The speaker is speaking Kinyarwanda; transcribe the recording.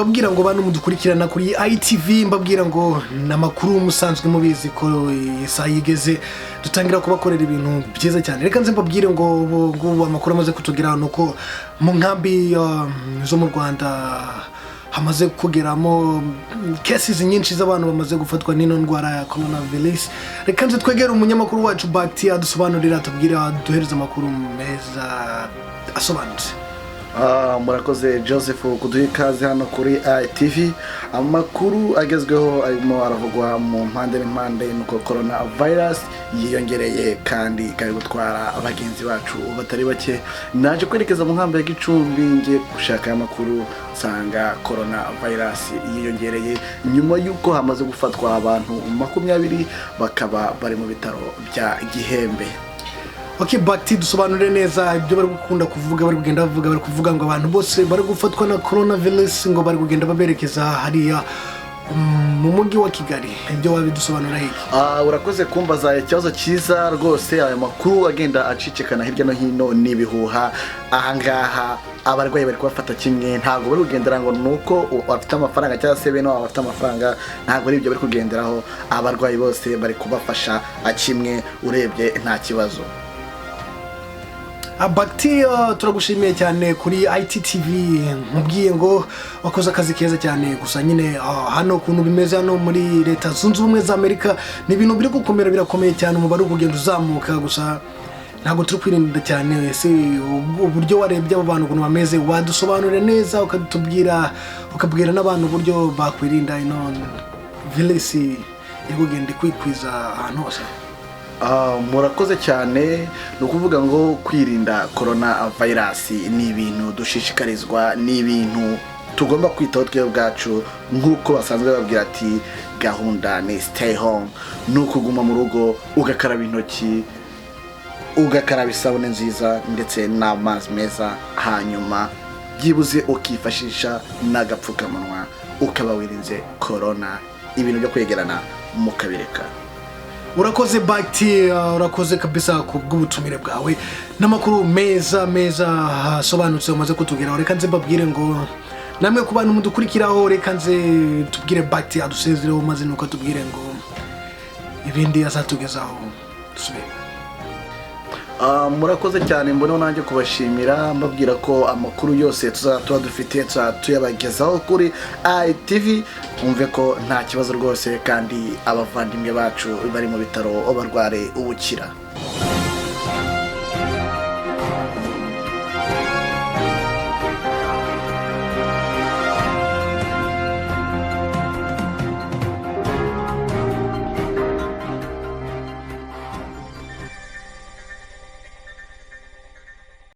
Mbabwira ngo bantu mudukurikirana kuri ITV, mbabwira ngo namakuru musanzwe mubizi ko isaha yigeze dutangira kubakorera ibintu byiza cyane. Reka nze mbabwire ngo amakuru amaze kutugira nuko mu nkambi zo mu Rwanda hamaze kugeramo cases nyinshi z'abantu bamaze gufatwa n'ino ndwara ya coronavirus. Reka nze twegere umunyamakuru wacu Bakti adusobanurira, atubwira duhereza amakuru meza asobanutse. Murakoze Joseph kuduha ikaze hano kuri ITV. Amakuru agezweho arimo aravugwa mu mpande n'impande nuko coronavirus yiyongereye kandi kari gutwara abagenzi bacu batari bake. Naje kwerekeza mu nkambi ya Gicumbi ngiye gushaka amakuru, nsanga coronavirus yiyongereye nyuma yuko hamaze gufatwa abantu 20 bakaba bari mu bitaro bya Gihembe. Okay, Bakti dusobanure neza ibyo bari gukunda kuvuga, bari kugenda bavuga, bari kuvuga ngo abantu bose bari gufatwa na coronavirus ngo bari kugenda baberekeza hariya mu mujyi wa Kigali. Ibyo wabidusobanura hiki? Urakoze kumbaza ikibazo cyiza rwose. Aya makuru agenda acicikana hirya no hino nibihuha. Ahangaha abarwayi bari kubafata kimwe, ntago bari kugendera ngo nuko bafite amafaranga cyangwa se bene bafite amafaranga, ntago ari ibyo bari kugenderaho. Abarwayi bose bari kubafasha kimwe, urebye nta kibazo. Bakti turagushimiye cyane kuri ITV, mubwiye ngo wakoze akazi keza cyane. Gusa nyine hano kuntu bimeze hano muri leta zunze ubumwe za Amerika ni ibintu biri gukomera, birakomeye cyane, umubare ugenda uzamuka. Gusa ntago turi kwirinda cyane. Ese uburyo warebye abo bantu kuntu bameze wadusobanurira neza, ukabwira n'abantu uburyo bakwirinda ino virus iri kugenda kwikwiza ahantu hose? Murakoze cyane. No kuvuga ngo kwirinda coronavirus ni ibintu dushishikarizwa, ni ibintu tugomba kwitaho twe bwacu, nkuko basanzwe babwira ati gahunda ni stay home, nuko guma mu rugo, ugakaraba intoki, ugakaraba isabune nziza ndetse n'amazi meza, hanyuma byibuze ukifashisha n'agapfukamunwa, ukaba wirinze corona, ibintu byo kwegerana mukabireka. Urakoze Bakti, urakoze kabisa kubw'ubutumire bwawe n'amakuru meza asobanutse umaze kutugeraho. Reka nze mbabwire ngo namwe ku bantu mudukurikiraho, reka nze tubwire Bakti adusezereho maze nuko tubwire ngo ibindi azatugezaho dusubire. Murakoze cyane, mbona nanjye kubashimira, mbabwira ko amakuru yose tuzatuba dufite tuyabagezaho kuri ITV. Umve ko nta kibazo rwose, kandi abavandimwe bacu bari mu bitaro barware ubukira.